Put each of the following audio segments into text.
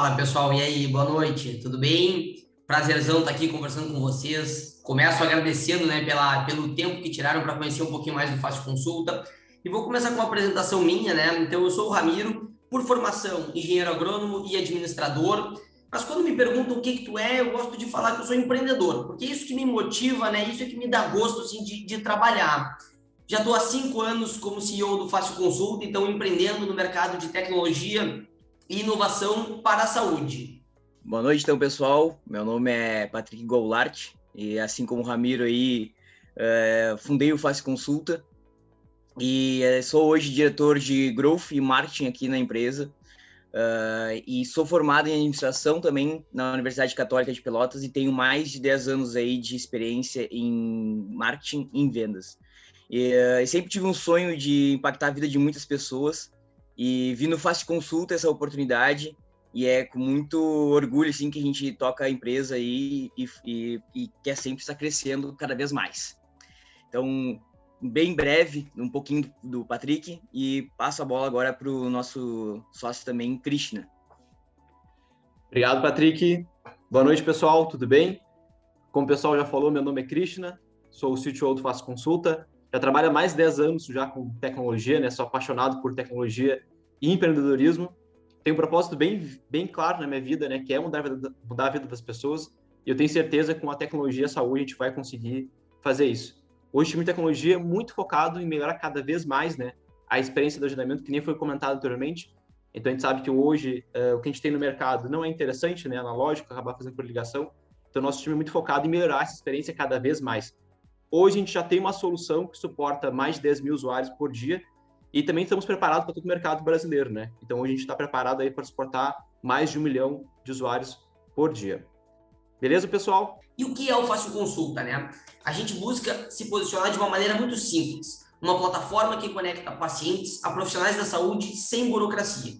Fala pessoal, e aí, boa noite, tudo bem? Prazerzão estar aqui conversando com vocês. Começo agradecendo, né, pelo tempo que tiraram para conhecer um pouquinho mais do Fácil Consulta. E vou começar com uma apresentação minha, né? Então, eu sou o Ramiro, por formação, engenheiro agrônomo e administrador. Mas quando me perguntam o que que tu é, eu gosto de falar que eu sou empreendedor, porque é isso que me motiva, né? Isso é que me dá gosto, assim, de trabalhar. Já estou há 5 anos como CEO do Fácil Consulta, então empreendendo no mercado de tecnologia e inovação para a saúde. Boa noite, então, pessoal. Meu nome é Patrick Goulart e, assim como o Ramiro aí, fundei o Fácil Consulta e sou hoje diretor de Growth e Marketing aqui na empresa. E sou formado em administração também na Universidade Católica de Pelotas e tenho mais de 10 anos aí de experiência em marketing e em vendas. E sempre tive um sonho de impactar a vida de muitas pessoas e vi no Fácil Consulta essa oportunidade. E é com muito orgulho assim, que a gente toca a empresa aí e quer sempre estar crescendo cada vez mais. Então, bem breve, um pouquinho do Patrick, e passo a bola agora para o nosso sócio também, Krishna. Obrigado, Patrick. Boa noite, pessoal, tudo bem? Como o pessoal já falou, meu nome é Krishna, sou o CTO do Fácil Consulta, já trabalho há mais de 10 anos já com tecnologia, né? Sou apaixonado por tecnologia e empreendedorismo. Tenho um propósito bem claro na minha vida, né, que é mudar a vida das pessoas, e eu tenho certeza que com a tecnologia e a saúde a gente vai conseguir fazer isso. Hoje o time de tecnologia é muito focado em melhorar cada vez mais, né, a experiência do agendamento, que nem foi comentado anteriormente. Então a gente sabe que hoje o que a gente tem no mercado não é interessante, né, analógico, acabar fazendo por ligação. Então nosso time é muito focado em melhorar essa experiência cada vez mais. Hoje a gente já tem uma solução que suporta mais de 10 mil usuários por dia, e também estamos preparados para todo o mercado brasileiro, né? Então, hoje a gente está preparado aí para suportar mais de 1 milhão de usuários por dia. Beleza, pessoal? E o que é o Fácil Consulta, né? A gente busca se posicionar de uma maneira muito simples. Uma plataforma que conecta pacientes a profissionais da saúde sem burocracia.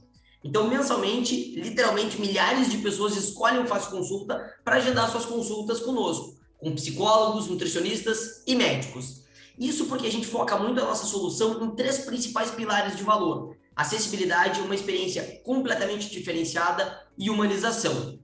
Então, mensalmente, literalmente, milhares de pessoas escolhem o Fácil Consulta para agendar suas consultas conosco, com psicólogos, nutricionistas e médicos. Isso porque a gente foca muito a nossa solução em 3 principais pilares de valor: acessibilidade, uma experiência completamente diferenciada e humanização.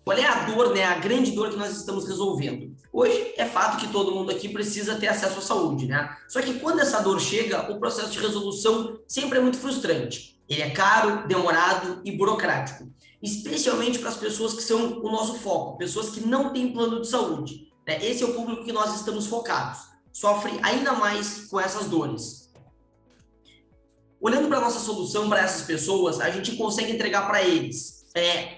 Qual é a dor, né? A grande dor que nós estamos resolvendo? Hoje é fato que todo mundo aqui precisa ter acesso à saúde, né? Só que quando essa dor chega, o processo de resolução sempre é muito frustrante. Ele é caro, demorado e burocrático, especialmente para as pessoas que são o nosso foco, pessoas que não têm plano de saúde, né? Esse é o público que nós estamos focados. Sofre ainda mais com essas dores. Olhando para a nossa solução para essas pessoas, a gente consegue entregar para eles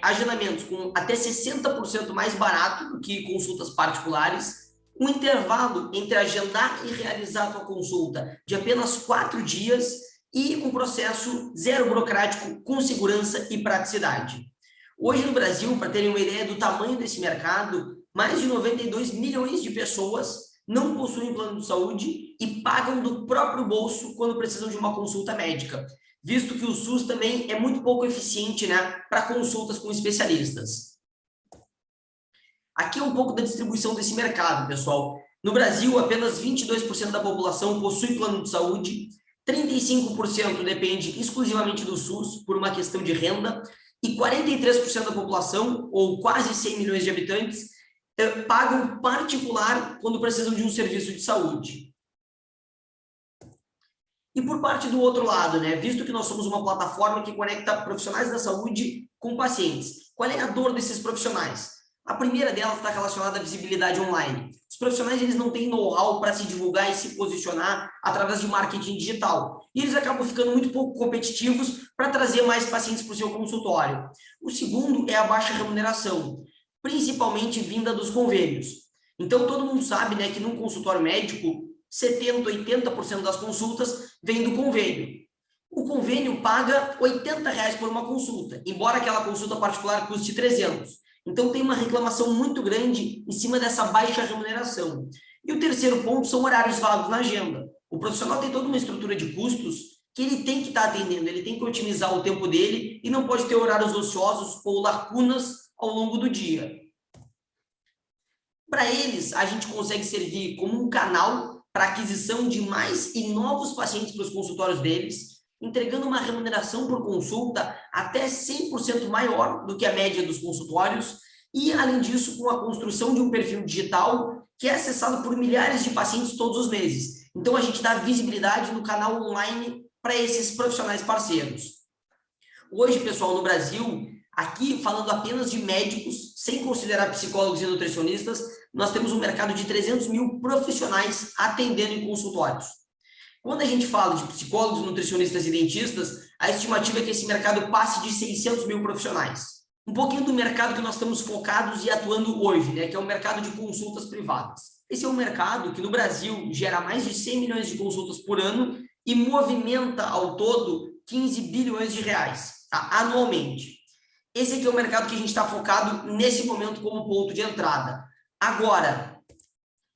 agendamentos com até 60% mais barato do que consultas particulares, um intervalo entre agendar e realizar a tua consulta de apenas 4 dias e um processo zero burocrático com segurança e praticidade. Hoje no Brasil, para terem uma ideia do tamanho desse mercado, mais de 92 milhões de pessoas não possuem plano de saúde e pagam do próprio bolso quando precisam de uma consulta médica, visto que o SUS também é muito pouco eficiente, né, para consultas com especialistas. Aqui é um pouco da distribuição desse mercado, pessoal. No Brasil, apenas 22% da população possui plano de saúde, 35% depende exclusivamente do SUS por uma questão de renda, e 43% da população, ou quase 100 milhões de habitantes, pagam particular quando precisam de um serviço de saúde. E por parte do outro lado, né, visto que nós somos uma plataforma que conecta profissionais da saúde com pacientes, qual é a dor desses profissionais? A primeira delas está relacionada à visibilidade online. Os profissionais eles não têm know-how para se divulgar e se posicionar através de marketing digital. E eles acabam ficando muito pouco competitivos para trazer mais pacientes para o seu consultório. O segundo é a baixa remuneração, principalmente vinda dos convênios. Então, todo mundo sabe, né, que num consultório médico, 70%, 80% das consultas vem do convênio. O convênio paga R$ 80 por uma consulta, embora aquela consulta particular custe 300. Então, tem uma reclamação muito grande em cima dessa baixa remuneração. E o terceiro ponto são horários vagos na agenda. O profissional tem toda uma estrutura de custos que ele tem que estar atendendo, ele tem que otimizar o tempo dele e não pode ter horários ociosos ou lacunas ao longo do dia. Para eles, a gente consegue servir como um canal para aquisição de mais e novos pacientes para os consultórios deles, entregando uma remuneração por consulta até 100% maior do que a média dos consultórios e, além disso, com a construção de um perfil digital que é acessado por milhares de pacientes todos os meses. Então, a gente dá visibilidade no canal online para esses profissionais parceiros. Hoje, pessoal, no Brasil, aqui falando apenas de médicos, sem considerar psicólogos e nutricionistas, nós temos um mercado de 300 mil profissionais atendendo em consultórios. Quando a gente fala de psicólogos, nutricionistas e dentistas, a estimativa é que esse mercado passe de 600 mil profissionais. Um pouquinho do mercado que nós estamos focados e atuando hoje, né, que é o mercado de consultas privadas. Esse é um mercado que no Brasil gera mais de 100 milhões de consultas por ano e movimenta ao todo 15 bilhões de reais, tá, anualmente. Esse aqui é o mercado que a gente está focado nesse momento como ponto de entrada. Agora,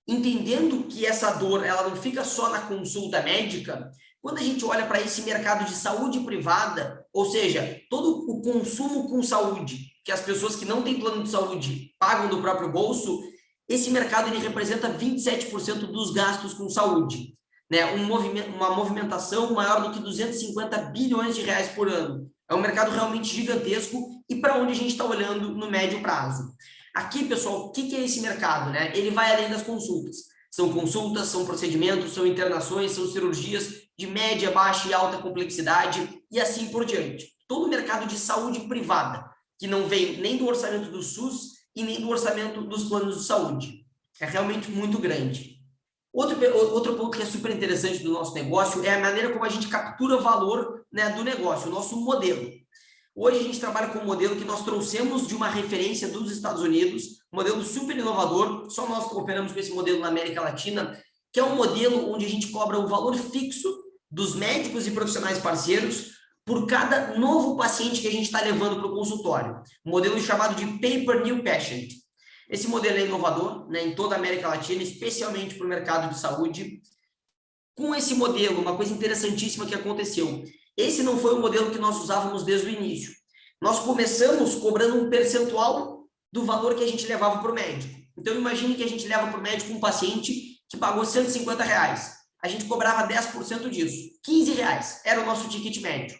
entendendo que essa dor ela não fica só na consulta médica, quando a gente olha para esse mercado de saúde privada, ou seja, todo o consumo com saúde, que as pessoas que não têm plano de saúde pagam do próprio bolso, esse mercado ele representa 27% dos gastos com saúde, né? Uma movimentação maior do que 250 bilhões de reais por ano. É um mercado realmente gigantesco e para onde a gente está olhando no médio prazo. Aqui, pessoal, o que é esse mercado, né? Ele vai além das consultas. São consultas, são procedimentos, são internações, são cirurgias de média, baixa e alta complexidade e assim por diante. Todo o mercado de saúde privada, que não vem nem do orçamento do SUS e nem do orçamento dos planos de saúde. É realmente muito grande. Outro ponto que é super interessante do nosso negócio é a maneira como a gente captura valor, né, do negócio, o nosso modelo. Hoje a gente trabalha com um modelo que nós trouxemos de uma referência dos Estados Unidos, um modelo super inovador, só nós operamos com esse modelo na América Latina, que é um modelo onde a gente cobra o valor fixo dos médicos e profissionais parceiros por cada novo paciente que a gente está levando para o consultório. Um modelo chamado de Pay per New Patient. Esse modelo é inovador, né, em toda a América Latina, especialmente para o mercado de saúde. Com esse modelo, uma coisa interessantíssima que aconteceu. Esse não foi o modelo que nós usávamos desde o início. Nós começamos cobrando um percentual do valor que a gente levava para o médico. Então, imagine que a gente leva para o médico um paciente que pagou R$150. A gente cobrava 10% disso, R$15 era o nosso ticket médio.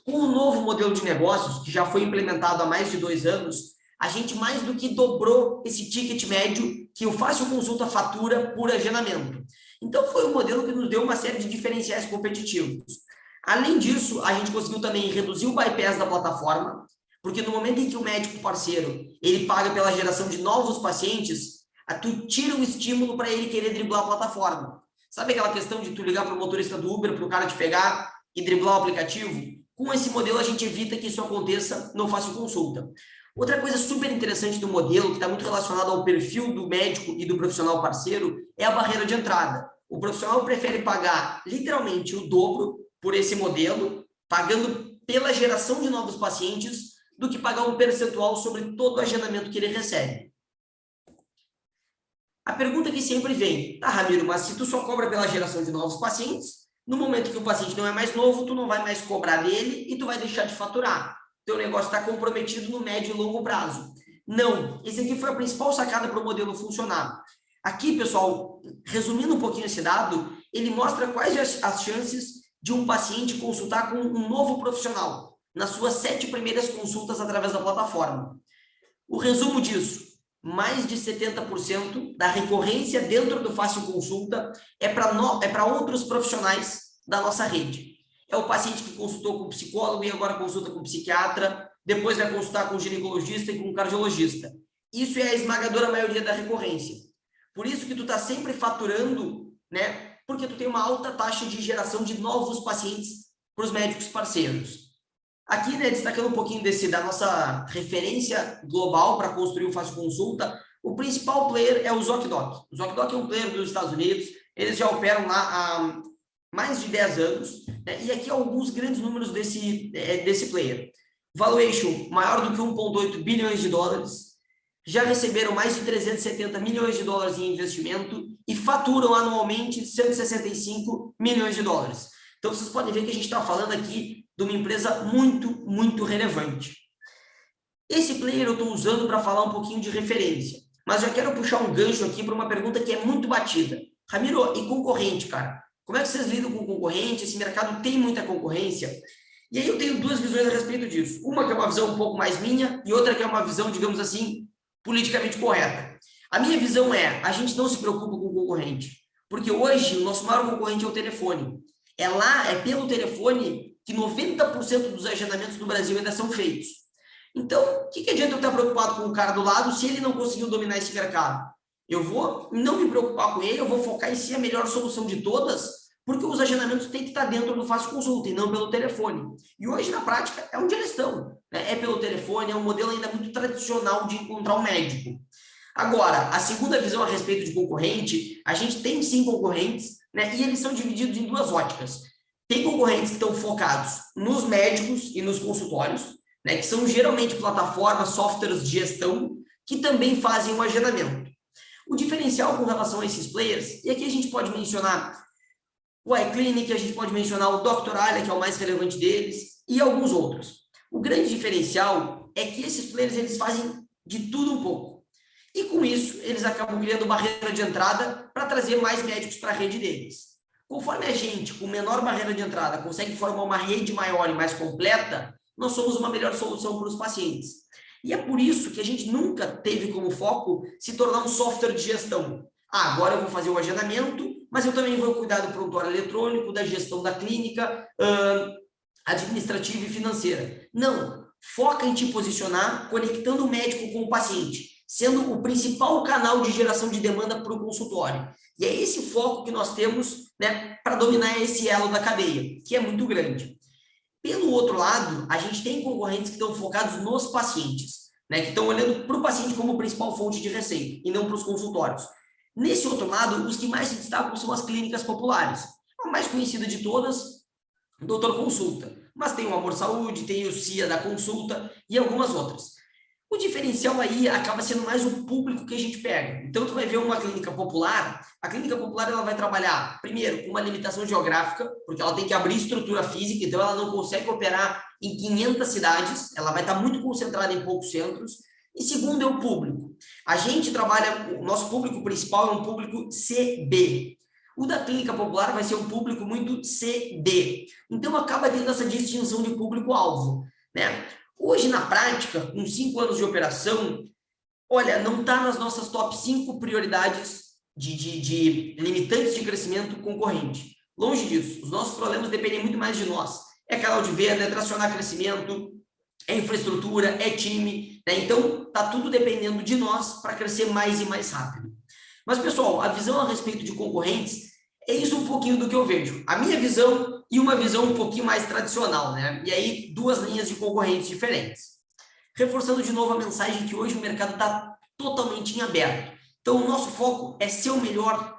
Com o novo modelo de negócios, que já foi implementado há mais de 2 anos, a gente mais do que dobrou esse ticket médio que o Fácil Consulta fatura por agendamento. Então, foi um modelo que nos deu uma série de diferenciais competitivos. Além disso, a gente conseguiu também reduzir o bypass da plataforma, porque no momento em que o médico parceiro ele paga pela geração de novos pacientes, tu tira o estímulo para ele querer driblar a plataforma. Sabe aquela questão de tu ligar para o motorista do Uber para o cara te pegar e driblar o aplicativo? Com esse modelo, a gente evita que isso aconteça no Fácil Consulta. Outra coisa super interessante do modelo, que está muito relacionado ao perfil do médico e do profissional parceiro, é a barreira de entrada. O profissional prefere pagar literalmente o dobro por esse modelo, pagando pela geração de novos pacientes, do que pagar um percentual sobre todo o agendamento que ele recebe. A pergunta que sempre vem, tá, Ramiro, mas se tu só cobra pela geração de novos pacientes, no momento que o paciente não é mais novo, tu não vai mais cobrar dele e tu vai deixar de faturar. Teu negócio está comprometido no médio e longo prazo. Não, esse aqui foi a principal sacada para o modelo funcionar. Aqui, pessoal, resumindo um pouquinho esse dado, ele mostra quais as chances de um paciente consultar com um novo profissional nas suas 7 primeiras consultas através da plataforma. O resumo disso, mais de 70% da recorrência dentro do Fácil Consulta é para outros profissionais da nossa rede. É o paciente que consultou com psicólogo e agora consulta com psiquiatra, depois vai consultar com ginecologista e com cardiologista. Isso é a esmagadora maioria da recorrência. Por isso que tu está sempre faturando, né? Porque tu tem uma alta taxa de geração de novos pacientes para os médicos parceiros. Aqui, né, destacando um pouquinho da nossa referência global para construir o Fácil Consulta, o principal player é o ZocDoc. O ZocDoc é um player dos Estados Unidos, eles já operam lá há mais de 10 anos, né, e aqui alguns grandes números desse player. Valuation maior do que 1,8 bilhões de dólares, já receberam mais de 370 milhões de dólares em investimento e faturam anualmente 165 milhões de dólares. Então, vocês podem ver que a gente está falando aqui de uma empresa muito, muito relevante. Esse player eu estou usando para falar um pouquinho de referência, mas já quero puxar um gancho aqui para uma pergunta que é muito batida. Ramiro, e concorrente, cara? Como é que vocês lidam com concorrente? Esse mercado tem muita concorrência? E aí eu tenho duas visões a respeito disso. Uma que é uma visão um pouco mais minha e outra que é uma visão, digamos assim, politicamente correta. A minha visão é, a gente não se preocupa com o concorrente, porque hoje o nosso maior concorrente é o telefone. É pelo telefone que 90% dos agendamentos no Brasil ainda são feitos. Então, o que adianta eu estar preocupado com o cara do lado se ele não conseguiu dominar esse mercado? Eu vou não me preocupar com ele, eu vou focar em si a melhor solução de todas, porque os agendamentos têm que estar dentro do Fácil Consulta e não pelo telefone. E hoje, na prática, é onde eles estão. Né? É pelo telefone, é um modelo ainda muito tradicional de encontrar um médico. Agora, a segunda visão a respeito de concorrente, a gente tem sim concorrentes, né? E eles são divididos em duas óticas. Tem concorrentes que estão focados nos médicos e nos consultórios, né? Que são geralmente plataformas, softwares de gestão, que também fazem o agendamento. O diferencial com relação a esses players, e aqui a gente pode mencionar o iClinic, a gente pode mencionar o Dr. Alia, que é o mais relevante deles, e alguns outros. O grande diferencial é que esses players eles fazem de tudo um pouco. E com isso, eles acabam criando barreira de entrada para trazer mais médicos para a rede deles. Conforme a gente, com menor barreira de entrada, consegue formar uma rede maior e mais completa, nós somos uma melhor solução para os pacientes. E é por isso que a gente nunca teve como foco se tornar um software de gestão. Agora eu vou fazer o agendamento, mas eu também vou cuidar do prontuário eletrônico, da gestão da clínica, administrativa e financeira. Não, foca em te posicionar conectando o médico com o paciente, sendo o principal canal de geração de demanda para o consultório. E é esse foco que nós temos, né, para dominar esse elo da cadeia, que é muito grande. Pelo outro lado, a gente tem concorrentes que estão focados nos pacientes, né, que estão olhando para o paciente como principal fonte de receita e não para os consultórios. Nesse outro lado, os que mais se destacam são as clínicas populares. A mais conhecida de todas, Doutor Consulta. Mas tem o Amor Saúde, tem o CIA da Consulta e algumas outras. O diferencial aí acaba sendo mais o público que a gente pega. Então, tu vai ver uma clínica popular, a clínica popular ela vai trabalhar, primeiro, com uma limitação geográfica, porque ela tem que abrir estrutura física, então ela não consegue operar em 500 cidades, ela vai estar muito concentrada em poucos centros. E segundo é o público. A gente trabalha, o nosso público principal é um público CB. O da clínica popular vai ser um público muito CD. Então, acaba tendo essa distinção de público-alvo, né? Hoje, na prática, com 5 anos de operação, olha, não está nas nossas top 5 prioridades de limitantes de crescimento concorrente. Longe disso. Os nossos problemas dependem muito mais de nós. É canal de venda, é tracionar crescimento, é infraestrutura, é time, né? Então, está tudo dependendo de nós para crescer mais e mais rápido. Mas, pessoal, a visão a respeito de concorrentes é isso um pouquinho do que eu vejo. A minha visão e uma visão um pouquinho mais tradicional, né? E aí, duas linhas de concorrentes diferentes. Reforçando de novo a mensagem que hoje o mercado está totalmente em aberto. Então, o nosso foco é ser o melhor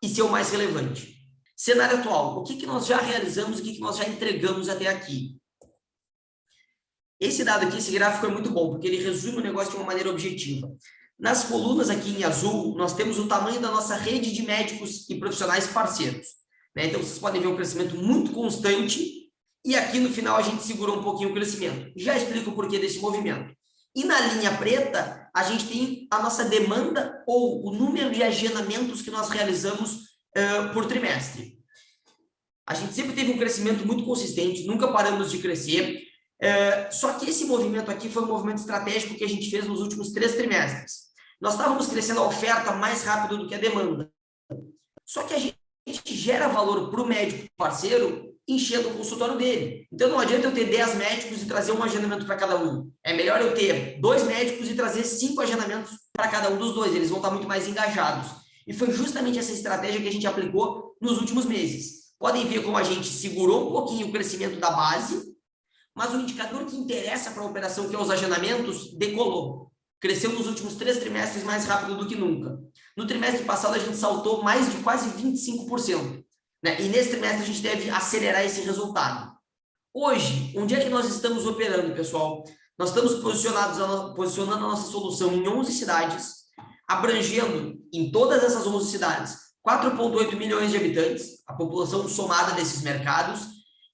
e ser o mais relevante. Cenário atual, o que nós já realizamos, o que nós já entregamos até aqui? Esse dado aqui, esse gráfico é muito bom, porque ele resume o negócio de uma maneira objetiva. Nas colunas aqui em azul, nós temos o tamanho da nossa rede de médicos e profissionais parceiros. Né? Então, vocês podem ver um crescimento muito constante e aqui no final a gente segurou um pouquinho o crescimento. Já explico o porquê desse movimento. E na linha preta, a gente tem a nossa demanda ou o número de agendamentos que nós realizamos por trimestre. A gente sempre teve um crescimento muito consistente, nunca paramos de crescer. Só que esse movimento aqui foi um movimento estratégico que a gente fez nos últimos 3 trimestres. Nós estávamos crescendo a oferta mais rápido do que a demanda. Só que a gente gera valor para o médico parceiro enchendo o consultório dele. Então, não adianta eu ter 10 médicos e trazer um agendamento para cada um. É melhor eu ter 2 médicos e trazer 5 agendamentos para cada um dos 2. Eles vão estar muito mais engajados. E foi justamente essa estratégia que a gente aplicou nos últimos meses. Podem ver como a gente segurou um pouquinho o crescimento da base, mas o indicador que interessa para a operação, que é os agendamentos, decolou. Cresceu nos últimos 3 trimestres mais rápido do que nunca. No trimestre passado, a gente saltou mais de quase 25%. Né? E nesse trimestre, a gente deve acelerar esse resultado. Hoje, onde é que nós estamos operando, pessoal? Nós estamos posicionando a nossa solução em 11 cidades, abrangendo em todas essas 11 cidades 4,8 milhões de habitantes, a população somada desses mercados,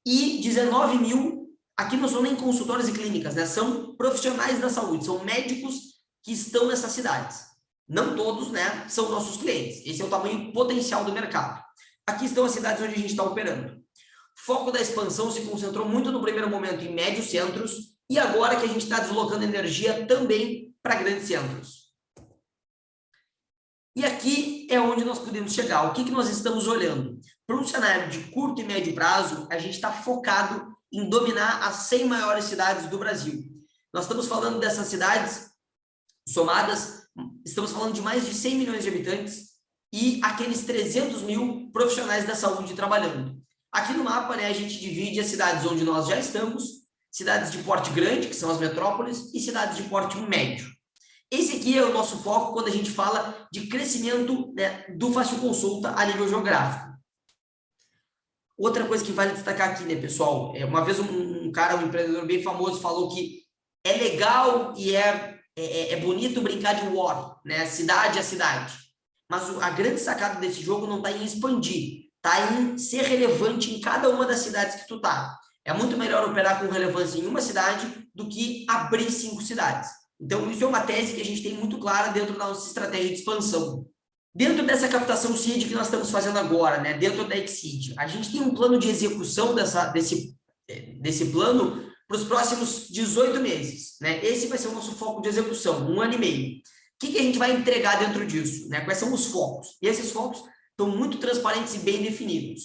e 19 mil, aqui não são nem consultórios e clínicas, né? São profissionais da saúde, são médicos que estão nessas cidades. Não todos, né, são nossos clientes. Esse é o tamanho potencial do mercado. aqui estão as cidades onde a gente está operando. O foco da expansão se concentrou muito no primeiro momento em médios centros e agora que a gente está deslocando energia também para grandes centros. E aqui é onde nós podemos chegar. O que nós estamos olhando? Para um cenário de curto e médio prazo, a gente está focado em dominar as 100 maiores cidades do Brasil. Nós estamos falando dessas cidades somadas, estamos falando de mais de 100 milhões de habitantes e aqueles 300 mil profissionais da saúde trabalhando. Aqui no mapa, né, a gente divide as cidades onde nós já estamos, cidades de porte grande, que são as metrópoles, e cidades de porte médio. Esse aqui é o nosso foco quando a gente fala de crescimento, né, do Fácil Consulta a nível geográfico. Outra coisa que vale destacar aqui, né, pessoal, uma vez um cara, um empreendedor bem famoso, falou que é legal e é bonito brincar de war, né, cidade a cidade. Mas a grande sacada desse jogo não está em expandir, está em ser relevante em cada uma das cidades que tu tá. É muito melhor operar com relevância em uma cidade do que abrir 5 cidades. Então, isso é uma tese que a gente tem muito clara dentro da nossa estratégia de expansão. Dentro dessa captação seed que nós estamos fazendo agora, né, dentro da Exceed, a gente tem um plano de execução desse plano para os próximos 18 meses. Né? Esse vai ser o nosso foco de execução, 1 ano e meio. O que a gente vai entregar dentro disso? Né? Quais são os focos? E esses focos estão muito transparentes e bem definidos.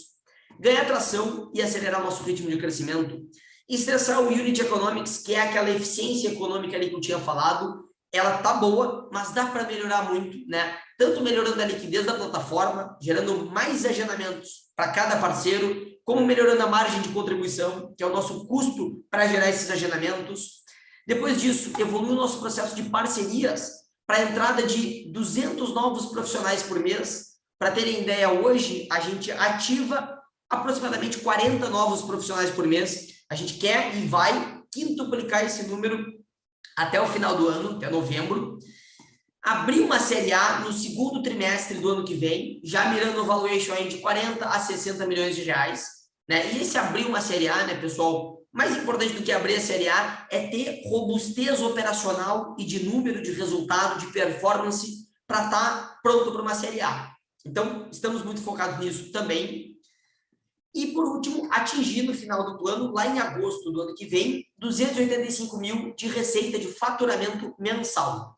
Ganhar tração e acelerar nosso ritmo de crescimento. Estressar o Unit Economics, que é aquela eficiência econômica ali que eu tinha falado, ela tá boa, mas dá para melhorar muito, né? Tanto melhorando a liquidez da plataforma, gerando mais agendamentos para cada parceiro, como melhorando a margem de contribuição, que é o nosso custo para gerar esses agendamentos. Depois disso, evoluir o nosso processo de parcerias para a entrada de 200 novos profissionais por mês. Para terem ideia, hoje a gente ativa aproximadamente 40 novos profissionais por mês. A gente quer e vai quintuplicar esse número até o final do ano, até novembro. Abrir uma CLA no segundo trimestre do ano que vem, já mirando o valuation aí de 40 a 60 milhões de reais. Né? E esse abrir uma CLA, né, pessoal, mais importante do que abrir a CLA é ter robustez operacional e de número de resultado, de performance, para estar pronto para uma CLA. Então, estamos muito focados nisso também. E, por último, atingir no final do plano, lá em agosto do ano que vem, 285 mil de receita de faturamento mensal.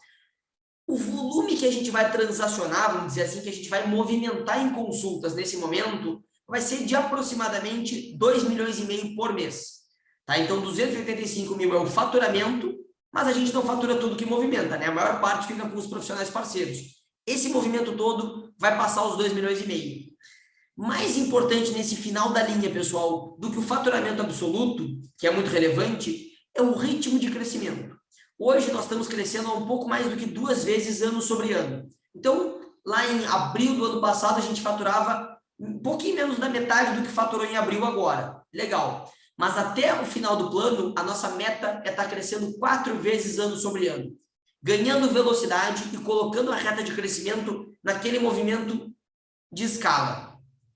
O volume que a gente vai transacionar, vamos dizer assim, que a gente vai movimentar em consultas nesse momento, vai ser de aproximadamente 2,5 milhões por mês. Tá? Então, 285 mil é o faturamento, mas a gente não fatura tudo que movimenta, né? A maior parte fica com os profissionais parceiros. Esse movimento todo vai passar os 2,5 milhões. Mais importante nesse final da linha, pessoal, do que o faturamento absoluto, que é muito relevante, é o ritmo de crescimento. Hoje nós estamos crescendo a um pouco mais do que 2 vezes ano sobre ano. Então, lá em abril do ano passado, a gente faturava um pouquinho menos da metade do que faturou em abril agora. Legal. Mas até o final do plano, a nossa meta é estar crescendo 4 vezes ano sobre ano. Ganhando velocidade e colocando a reta de crescimento naquele movimento de escala.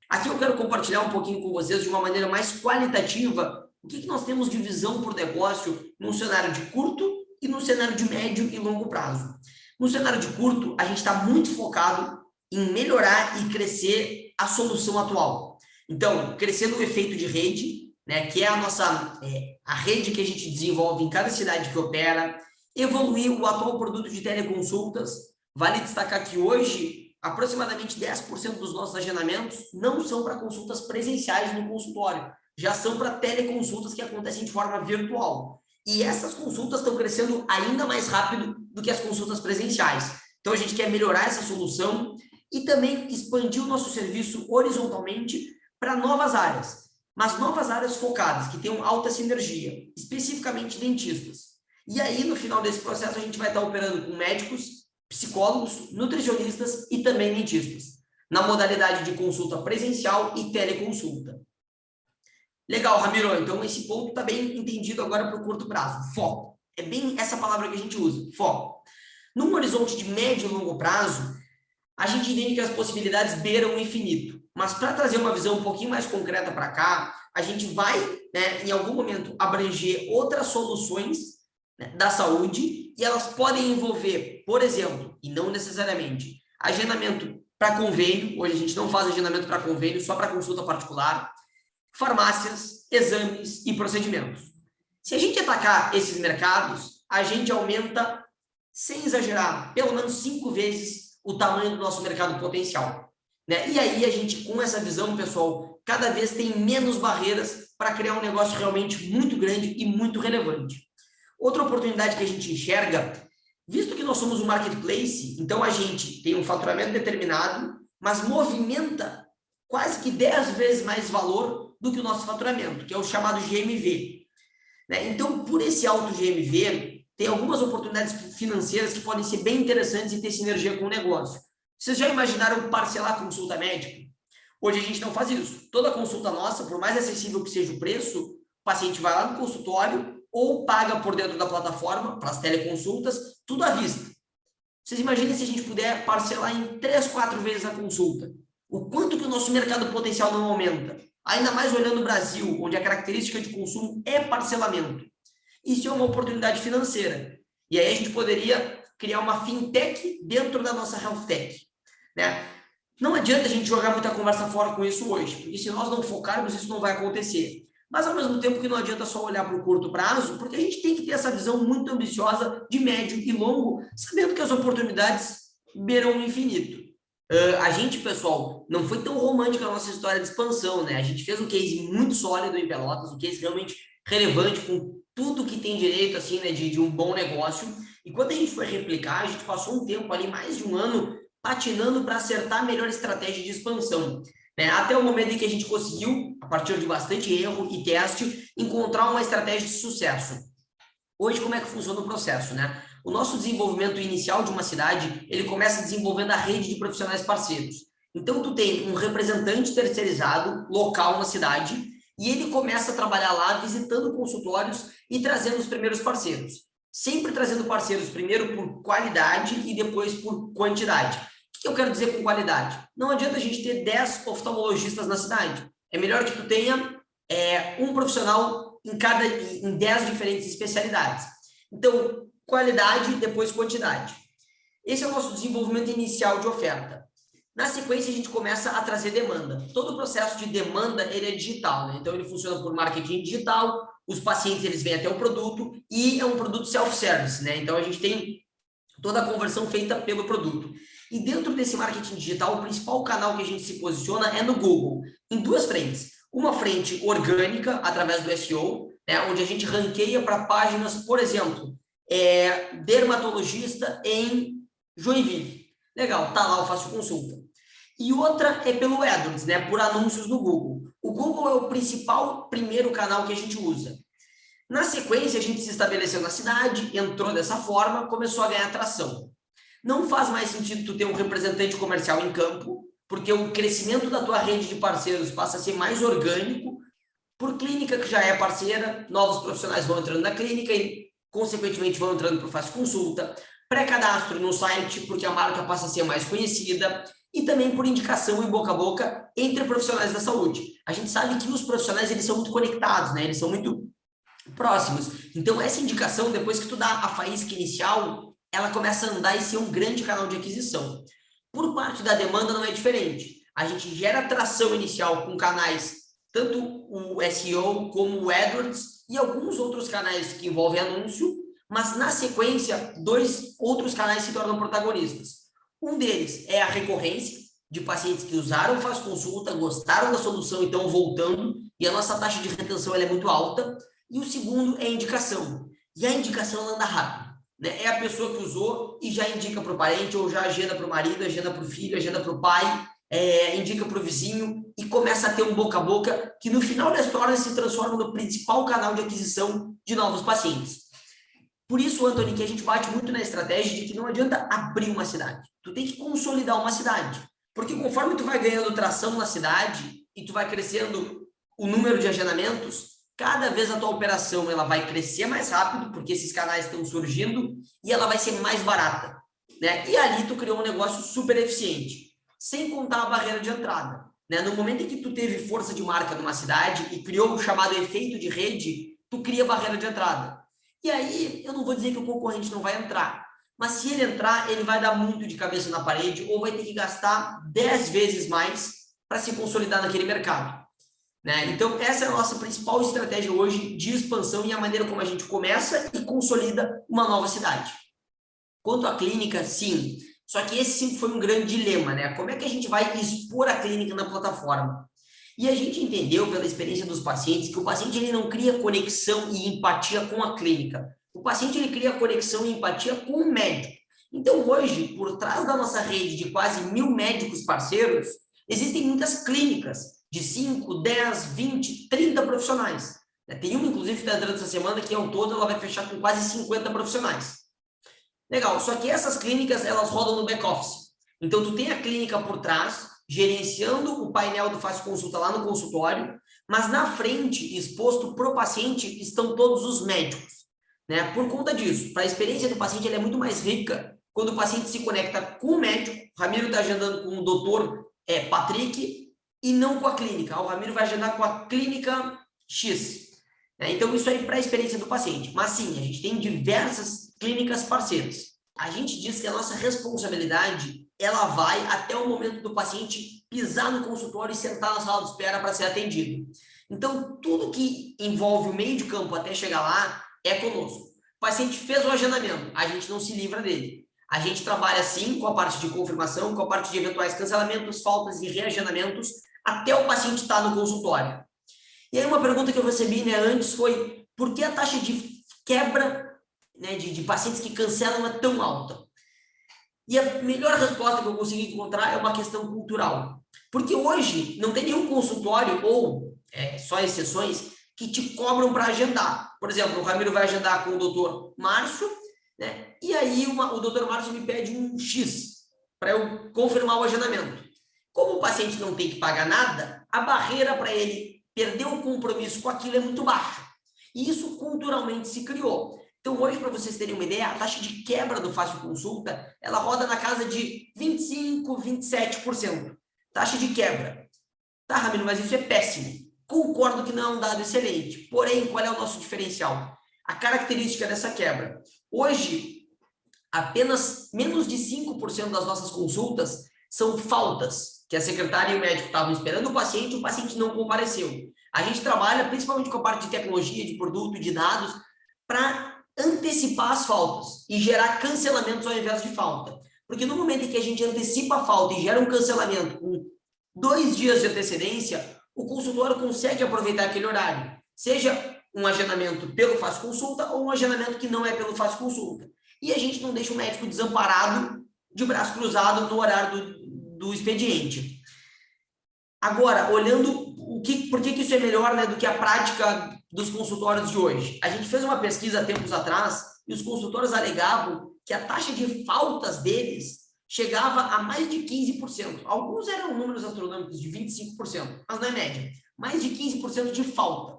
Aqui eu quero compartilhar um pouquinho com vocês de uma maneira mais qualitativa o que nós temos de visão por negócio num cenário de curto e num cenário de médio e longo prazo. No cenário de curto, a gente está muito focado em melhorar e crescer a solução atual. Então, crescer no efeito de rede, né, que é a rede que a gente desenvolve em cada cidade que opera, evoluir o atual produto de teleconsultas. Vale destacar que hoje aproximadamente 10% dos nossos agendamentos não são para consultas presenciais no consultório, já são para teleconsultas que acontecem de forma virtual. E essas consultas estão crescendo ainda mais rápido do que as consultas presenciais. Então, a gente quer melhorar essa solução e também expandir o nosso serviço horizontalmente para novas áreas, mas novas áreas focadas, que tenham alta sinergia, especificamente dentistas. E aí, no final desse processo, a gente vai estar operando com médicos, psicólogos, nutricionistas e também dentistas, na modalidade de consulta presencial e teleconsulta. Legal, Ramiro, então esse ponto está bem entendido agora para o curto prazo. Foco. É bem essa palavra que a gente usa, foco. Num horizonte de médio e longo prazo, a gente entende que as possibilidades beiram o infinito. Mas para trazer uma visão um pouquinho mais concreta para cá, a gente vai, né, em algum momento, abranger outras soluções, né, da saúde, e elas podem envolver, por exemplo, e não necessariamente, agendamento para convênio, hoje a gente não faz agendamento para convênio, só para consulta particular, farmácias, exames e procedimentos. Se a gente atacar esses mercados, a gente aumenta, sem exagerar, pelo menos 5 vezes o tamanho do nosso mercado potencial, né? E aí a gente, com essa visão, pessoal, cada vez tem menos barreiras para criar um negócio realmente muito grande e muito relevante. Outra oportunidade que a gente enxerga, visto que nós somos um marketplace, então a gente tem um faturamento determinado, mas movimenta quase que 10 vezes mais valor do que o nosso faturamento, que é o chamado GMV, né? Então, por esse alto GMV, tem algumas oportunidades financeiras que podem ser bem interessantes e ter sinergia com o negócio. Vocês já imaginaram parcelar consulta médica? Hoje a gente não faz isso. Toda consulta nossa, por mais acessível que seja o preço, o paciente vai lá no consultório ou paga por dentro da plataforma, para as teleconsultas, tudo à vista. Vocês imaginem se a gente puder parcelar em 3, 4 vezes a consulta. O quanto que o nosso mercado potencial não aumenta? Ainda mais olhando o Brasil, onde a característica de consumo é parcelamento. Isso é uma oportunidade financeira. E aí a gente poderia criar uma fintech dentro da nossa health tech, né? Não adianta a gente jogar muita conversa fora com isso hoje, porque se nós não focarmos, isso não vai acontecer. Mas, ao mesmo tempo, que não adianta só olhar para o curto prazo, porque a gente tem que ter essa visão muito ambiciosa de médio e longo, sabendo que as oportunidades beiram o infinito. A gente, pessoal, não foi tão romântica a nossa história de expansão, né? A gente fez um case muito sólido em Pelotas, um case realmente relevante, com tudo que tem direito, assim, né, de um bom negócio. E quando a gente foi replicar, a gente passou um tempo ali, mais de um ano, patinando para acertar a melhor estratégia de expansão, né? Até o momento em que a gente conseguiu, a partir de bastante erro e teste, encontrar uma estratégia de sucesso. Hoje, como é que funciona o processo, né? O nosso desenvolvimento inicial de uma cidade, ele começa desenvolvendo a rede de profissionais parceiros. Então, tu tem um representante terceirizado local na cidade e ele começa a trabalhar lá, visitando consultórios e trazendo os primeiros parceiros. Sempre trazendo parceiros, primeiro por qualidade e depois por quantidade. O que eu quero dizer com qualidade? Não adianta a gente ter 10 oftalmologistas na cidade. É melhor que tu tenha um profissional em 10 diferentes especialidades. Então, qualidade, depois quantidade. Esse é o nosso desenvolvimento inicial de oferta. Na sequência, a gente começa a trazer demanda. Todo o processo de demanda, ele é digital, né? Então, ele funciona por marketing digital, os pacientes, eles vêm até o produto e é um produto self-service, né? Então, a gente tem toda a conversão feita pelo produto. E dentro desse marketing digital, o principal canal que a gente se posiciona é no Google, em 2 frentes. Uma frente orgânica, através do SEO, né, onde a gente ranqueia para páginas, por exemplo, dermatologista em Joinville. Legal, tá lá, eu faço consulta. E outra é pelo AdWords, né, por anúncios no Google. O Google é o principal primeiro canal que a gente usa. Na sequência, a gente se estabeleceu na cidade, entrou dessa forma, começou a ganhar atração. Não faz mais sentido tu ter um representante comercial em campo, porque o crescimento da tua rede de parceiros passa a ser mais orgânico. Por clínica que já é parceira, novos profissionais vão entrando na clínica e, consequentemente, vão entrando para o Faz Consulta. Pré-cadastro no site, porque a marca passa a ser mais conhecida. E também por indicação e boca a boca entre profissionais da saúde. A gente sabe que os profissionais, eles são muito conectados, né? Eles são muito próximos. Então, essa indicação, depois que tu dá a faísca inicial, ela começa a andar e ser um grande canal de aquisição. Por parte da demanda não é diferente. A gente gera atração inicial com canais, tanto o SEO como o AdWords e alguns outros canais que envolvem anúncio, mas na sequência, 2 outros canais se tornam protagonistas. Um deles é a recorrência de pacientes que usaram Faz Consulta, gostaram da solução e estão voltando, e a nossa taxa de retenção ela é muito alta. E o segundo é a indicação. E a indicação anda rápido, né? É a pessoa que usou e já indica para o parente, ou já agenda para o marido, agenda para o filho, agenda para o pai, indica para o vizinho e começa a ter um boca a boca que no final da história se transforma no principal canal de aquisição de novos pacientes. Por isso, Anthony, que a gente bate muito na estratégia de que não adianta abrir uma cidade. Tu tem que consolidar uma cidade. Porque conforme tu vai ganhando tração na cidade e tu vai crescendo o número de agendamentos, cada vez a tua operação ela vai crescer mais rápido, porque esses canais estão surgindo, e ela vai ser mais barata, né? E ali tu criou um negócio super eficiente, sem contar a barreira de entrada, né? No momento em que tu teve força de marca numa cidade e criou o chamado efeito de rede, tu cria barreira de entrada. E aí, eu não vou dizer que o concorrente não vai entrar, mas se ele entrar, ele vai dar muito de cabeça na parede ou vai ter que gastar 10 vezes mais para se consolidar naquele mercado, né? Então, essa é a nossa principal estratégia hoje de expansão e a maneira como a gente começa e consolida uma nova cidade. Quanto à clínica, sim. Só que esse sempre foi um grande dilema, né? Como é que a gente vai expor a clínica na plataforma? E a gente entendeu, pela experiência dos pacientes, que o paciente ele não cria conexão e empatia com a clínica. O paciente ele cria conexão e empatia com o médico. Então, hoje, por trás da nossa rede de quase 1.000 médicos parceiros, existem muitas clínicas de 5, 10, 20, 30 profissionais. Tem uma, inclusive, que está entrando essa semana, que ao todo ela vai fechar com quase 50 profissionais. Legal, só que essas clínicas, elas rodam no back-office. Então, tu tem a clínica por trás, gerenciando o painel do Fácil Consulta lá no consultório, mas na frente, exposto para o paciente, estão todos os médicos, né? Por conta disso, para a experiência do paciente, ela é muito mais rica quando o paciente se conecta com o médico. O Ramiro está agendando com o doutor Patrick e não com a clínica. O Ramiro vai agendar com a clínica X. Então, isso aí para a experiência do paciente. Mas sim, a gente tem diversas clínicas parceiras. A gente diz que a nossa responsabilidade, ela vai até o momento do paciente pisar no consultório e sentar na sala de espera para ser atendido. Então, tudo que envolve o meio de campo até chegar lá é conosco. O paciente fez o agendamento, a gente não se livra dele. A gente trabalha sim com a parte de confirmação, com a parte de eventuais cancelamentos, faltas e reagendamentos, até o paciente estar no consultório. E aí uma pergunta que eu recebi, né, antes foi: por que a taxa de quebra, né, de pacientes que cancelam é tão alta? E a melhor resposta que eu consegui encontrar é uma questão cultural. Porque hoje não tem nenhum consultório, ou só exceções, que te cobram para agendar. Por exemplo, o Ramiro vai agendar com o doutor Márcio, né, e aí o doutor Márcio me pede um X para eu confirmar o agendamento. Como o paciente não tem que pagar nada, a barreira para ele perder o compromisso com aquilo é muito baixa. E isso culturalmente se criou. Então, hoje, para vocês terem uma ideia, a taxa de quebra do Fácil Consulta, ela roda na casa de 25%, 27%. Taxa de quebra. Tá, Ramiro, mas isso é péssimo. Concordo que não é um dado excelente. Porém, qual é o nosso diferencial? A característica dessa quebra. Hoje, apenas menos de 5% das nossas consultas são faltas, que a secretária e o médico estavam esperando o paciente não compareceu. A gente trabalha principalmente com a parte de tecnologia, de produto, de dados, para antecipar as faltas e gerar cancelamentos ao invés de falta. Porque no momento em que a gente antecipa a falta e gera um cancelamento com 2 dias de antecedência, o consultório consegue aproveitar aquele horário. Seja um agendamento pelo Fácil Consulta ou um agendamento que não é pelo Fácil Consulta. E a gente não deixa o médico desamparado, de braço cruzado, no horário do expediente. Agora, olhando por que isso é melhor, né, do que a prática dos consultórios de hoje. A gente fez uma pesquisa há tempos atrás e os consultórios alegavam que a taxa de faltas deles chegava a mais de 15%. Alguns eram números astronômicos de 25%, mas não é média. Mais de 15% de falta.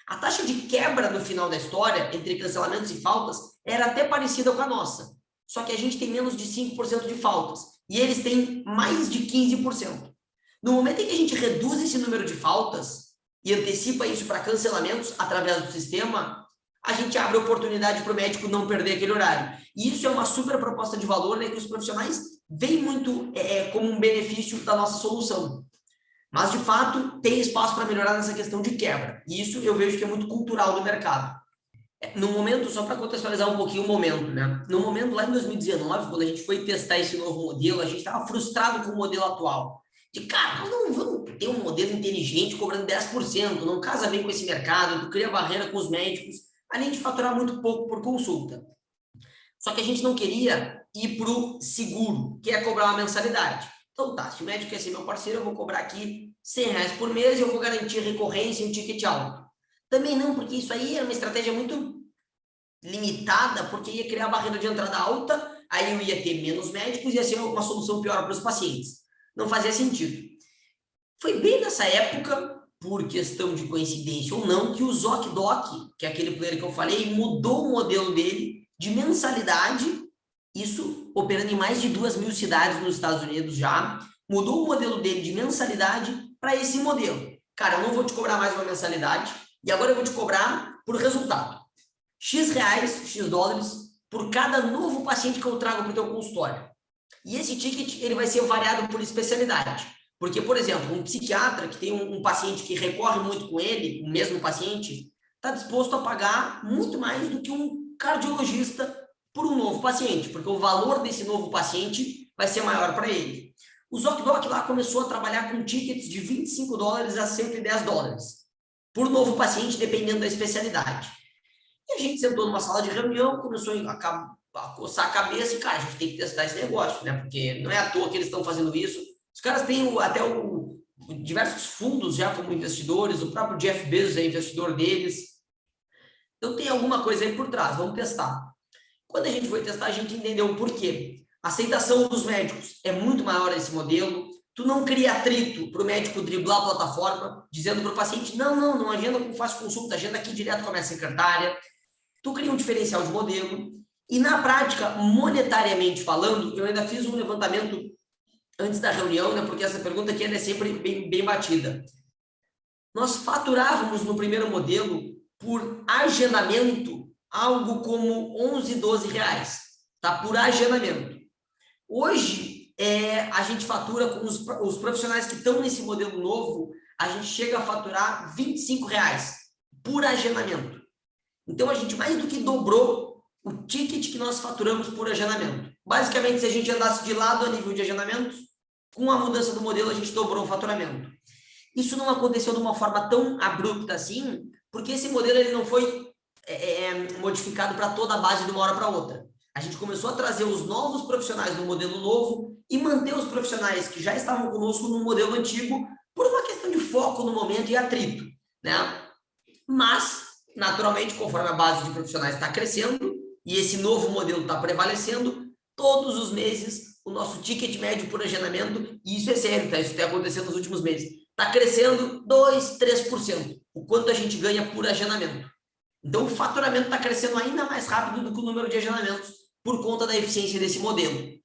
A taxa de quebra no final da história, entre cancelamentos e faltas, era até parecida com a nossa. Só que a gente tem menos de 5% de faltas. E eles têm mais de 15%. No momento em que a gente reduz esse número de faltas e antecipa isso para cancelamentos através do sistema, a gente abre oportunidade para o médico não perder aquele horário. E isso é uma super proposta de valor, né, que os profissionais veem muito como um benefício da nossa solução. Mas, de fato, tem espaço para melhorar nessa questão de quebra. E isso eu vejo que é muito cultural do mercado. No momento, só para contextualizar um pouquinho o momento, né? No momento, lá em 2019, quando a gente foi testar esse novo modelo, a gente estava frustrado com o modelo atual. De, cara, nós não vamos ter um modelo inteligente cobrando 10%, não casa bem com esse mercado, tu cria barreira com os médicos, além de faturar muito pouco por consulta. Só que a gente não queria ir para o seguro, que é cobrar uma mensalidade. Então tá, se o médico quer ser meu parceiro, eu vou cobrar aqui R$100 por mês e eu vou garantir recorrência e um ticket alto. Também não, porque isso aí era uma estratégia muito limitada, porque ia criar barreira de entrada alta, aí eu ia ter menos médicos e ia ser uma solução pior para os pacientes. Não fazia sentido. Foi bem nessa época, por questão de coincidência ou não, que o ZocDoc, que é aquele player que eu falei, mudou o modelo dele de mensalidade, isso operando em mais de 2.000 cidades nos Estados Unidos já, mudou o modelo dele de mensalidade para esse modelo. Cara, eu não vou te cobrar mais uma mensalidade, e agora eu vou te cobrar por resultado. X reais, X dólares, por cada novo paciente que eu trago para o teu consultório. E esse ticket ele vai ser variado por especialidade. Porque, por exemplo, um psiquiatra que tem um paciente que recorre muito com ele, o mesmo paciente, está disposto a pagar muito mais do que um cardiologista por um novo paciente, porque o valor desse novo paciente vai ser maior para ele. O ZocDoc lá começou a trabalhar com tickets de $25 a $110 por novo paciente, dependendo da especialidade. E a gente sentou numa sala de reunião, começou a coçar a cabeça e, cara, a gente tem que testar esse negócio, né? Porque não é à toa que eles estão fazendo isso. Os caras têm até diversos fundos já como investidores, o próprio Jeff Bezos é investidor deles. Então tem alguma coisa aí por trás, vamos testar. Quando a gente foi testar, a gente entendeu o porquê. A aceitação dos médicos é muito maior esse modelo. Tu não cria atrito para o médico driblar a plataforma, dizendo para o paciente, não agenda com fácil consulta, agenda aqui direto com a minha secretária. Tu cria um diferencial de modelo. E na prática, monetariamente falando, eu ainda fiz um levantamento antes da reunião, né, porque essa pergunta aqui é sempre bem batida. Nós faturávamos no primeiro modelo por agendamento algo como R$11, R$12, tá? Por agendamento. Hoje, a gente fatura com os profissionais que estão nesse modelo novo, a gente chega a faturar R$25 por agendamento. Então, a gente mais do que dobrou o ticket que nós faturamos por agendamento. Basicamente, se a gente andasse de lado a nível de agendamentos, com a mudança do modelo, a gente dobrou o faturamento. Isso não aconteceu de uma forma tão abrupta assim, porque esse modelo ele não foi modificado para toda a base de uma hora para outra. A gente começou a trazer os novos profissionais no modelo novo e manter os profissionais que já estavam conosco no modelo antigo por uma questão de foco no momento e atrito, né? Mas, naturalmente, conforme a base de profissionais está crescendo e esse novo modelo está prevalecendo, todos os meses o nosso ticket médio por agendamento, e isso é sério, tá? Isso tem acontecido nos últimos meses, está crescendo 2%, 3%, o quanto a gente ganha por agendamento. Então, o faturamento está crescendo ainda mais rápido do que o número de agendamentos por conta da eficiência desse modelo.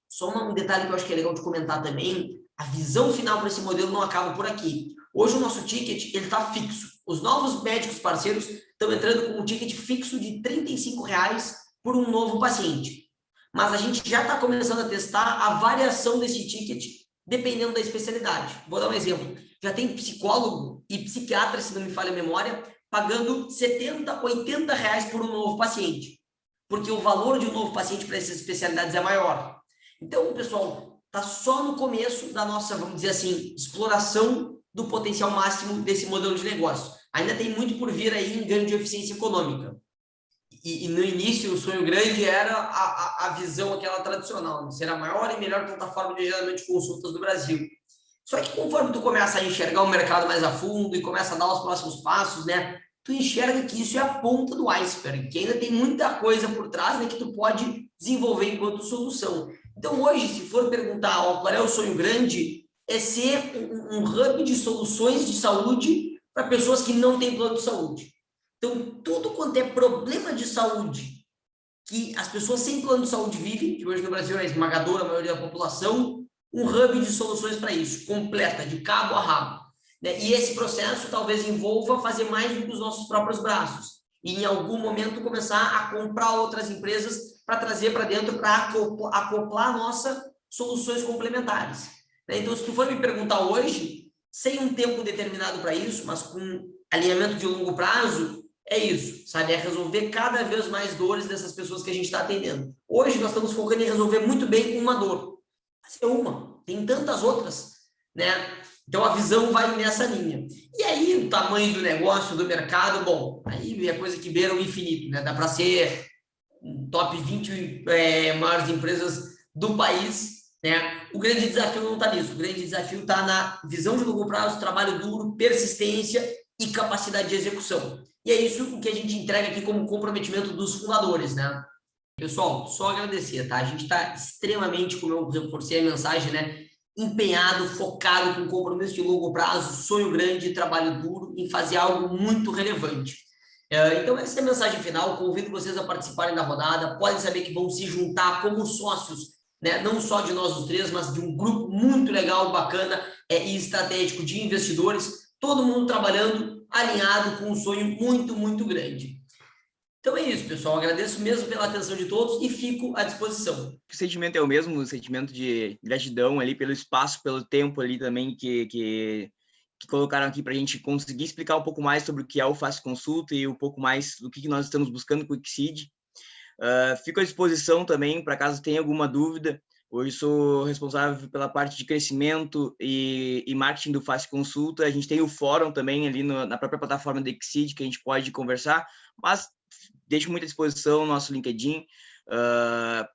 Só um detalhe que eu acho que é legal de comentar também, a visão final para esse modelo não acaba por aqui. Hoje o nosso ticket está fixo. Os novos médicos parceiros estão entrando com um ticket fixo de R$35 por um novo paciente. Mas a gente já está começando a testar a variação desse ticket dependendo da especialidade. Vou dar um exemplo. Já tem psicólogo e psiquiatra, se não me falha a memória, pagando R$70, R$80 por um novo paciente. Porque o valor de um novo paciente para essas especialidades é maior. Então, pessoal, está só no começo da nossa, vamos dizer assim, exploração do potencial máximo desse modelo de negócio. Ainda tem muito por vir aí em ganho de eficiência econômica. E no início, o sonho grande era a visão aquela tradicional, ser a maior e melhor plataforma de agendamento de consultas do Brasil. Só que conforme tu começa a enxergar o mercado mais a fundo e começa a dar os próximos passos, né, tu enxerga que isso é a ponta do iceberg, que ainda tem muita coisa por trás, né, que tu pode desenvolver enquanto solução. Então, hoje, se for perguntar qual é o sonho grande, é ser um hub de soluções de saúde para pessoas que não têm plano de saúde. Então, tudo quanto é problema de saúde que as pessoas sem plano de saúde vivem, que hoje no Brasil é a esmagadora maioria da população, um hub de soluções para isso, completa, de cabo a rabo. Né? E esse processo talvez envolva fazer mais do que os nossos próprios braços. E em algum momento começar a comprar outras empresas para trazer para dentro, para acoplar nossas soluções complementares. Né? Então, se tu for me perguntar hoje, sem um tempo determinado para isso, mas com alinhamento de longo prazo, é isso, sabe? É resolver cada vez mais dores dessas pessoas que a gente está atendendo. Hoje nós estamos focando em resolver muito bem uma dor. Mas é uma, tem tantas outras, né? Então a visão vai nessa linha. E aí o tamanho do negócio, do mercado, bom, aí é coisa que beira o infinito, né? Dá para ser top 20 maiores empresas do país, né? O grande desafio não está nisso, o grande desafio está na visão de longo prazo, trabalho duro, persistência e capacidade de execução. E é isso que a gente entrega aqui como comprometimento dos fundadores, né? Pessoal, só agradecer, tá? A gente está extremamente, como eu reforcei a mensagem, né? Empenhado, focado, com compromisso de longo prazo, sonho grande, trabalho duro em fazer algo muito relevante. Então, essa é a mensagem final. Convido vocês a participarem da rodada. Podem saber que vão se juntar como sócios, né? Não só de nós os três, mas de um grupo muito legal, bacana e estratégico de investidores. Todo mundo trabalhando alinhado com um sonho muito, muito grande. Então é isso, pessoal. Agradeço mesmo pela atenção de todos e fico à disposição. O sentimento é o mesmo, o sentimento de gratidão ali pelo espaço, pelo tempo ali também que colocaram aqui para a gente conseguir explicar um pouco mais sobre o que é o Fácil Consulta e um pouco mais do que nós estamos buscando com o Exceed. Fico à disposição também para caso tenha alguma dúvida. Hoje sou responsável pela parte de crescimento e marketing do Fácil Consulta. A gente tem o fórum também ali na própria plataforma do Exceed que a gente pode conversar, mas deixo muito à disposição o nosso LinkedIn.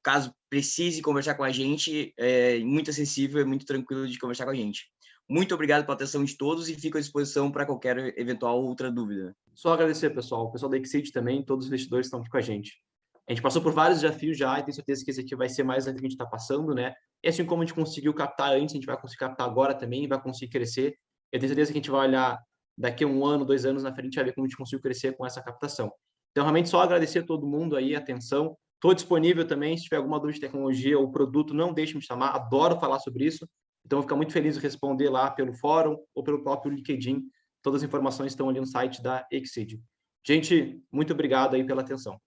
Caso precise conversar com a gente, é muito acessível, é muito tranquilo de conversar com a gente. Muito obrigado pela atenção de todos e fico à disposição para qualquer eventual outra dúvida. Só agradecer, pessoal. O pessoal da Exceed também, todos os investidores estão aqui com a gente. A gente passou por vários desafios já e tenho certeza que esse aqui vai ser mais do que a gente está passando, né? E assim como a gente conseguiu captar antes, a gente vai conseguir captar agora também e vai conseguir crescer. Eu tenho certeza que a gente vai olhar daqui a 1 ano, 2 anos na frente, vai ver como a gente conseguiu crescer com essa captação. Então, realmente, só agradecer a todo mundo aí, a atenção. Estou disponível também, se tiver alguma dúvida de tecnologia ou produto, não deixe me chamar, adoro falar sobre isso. Então, vou ficar muito feliz de responder lá pelo fórum ou pelo próprio LinkedIn. Todas as informações estão ali no site da Exceed. Gente, muito obrigado aí pela atenção.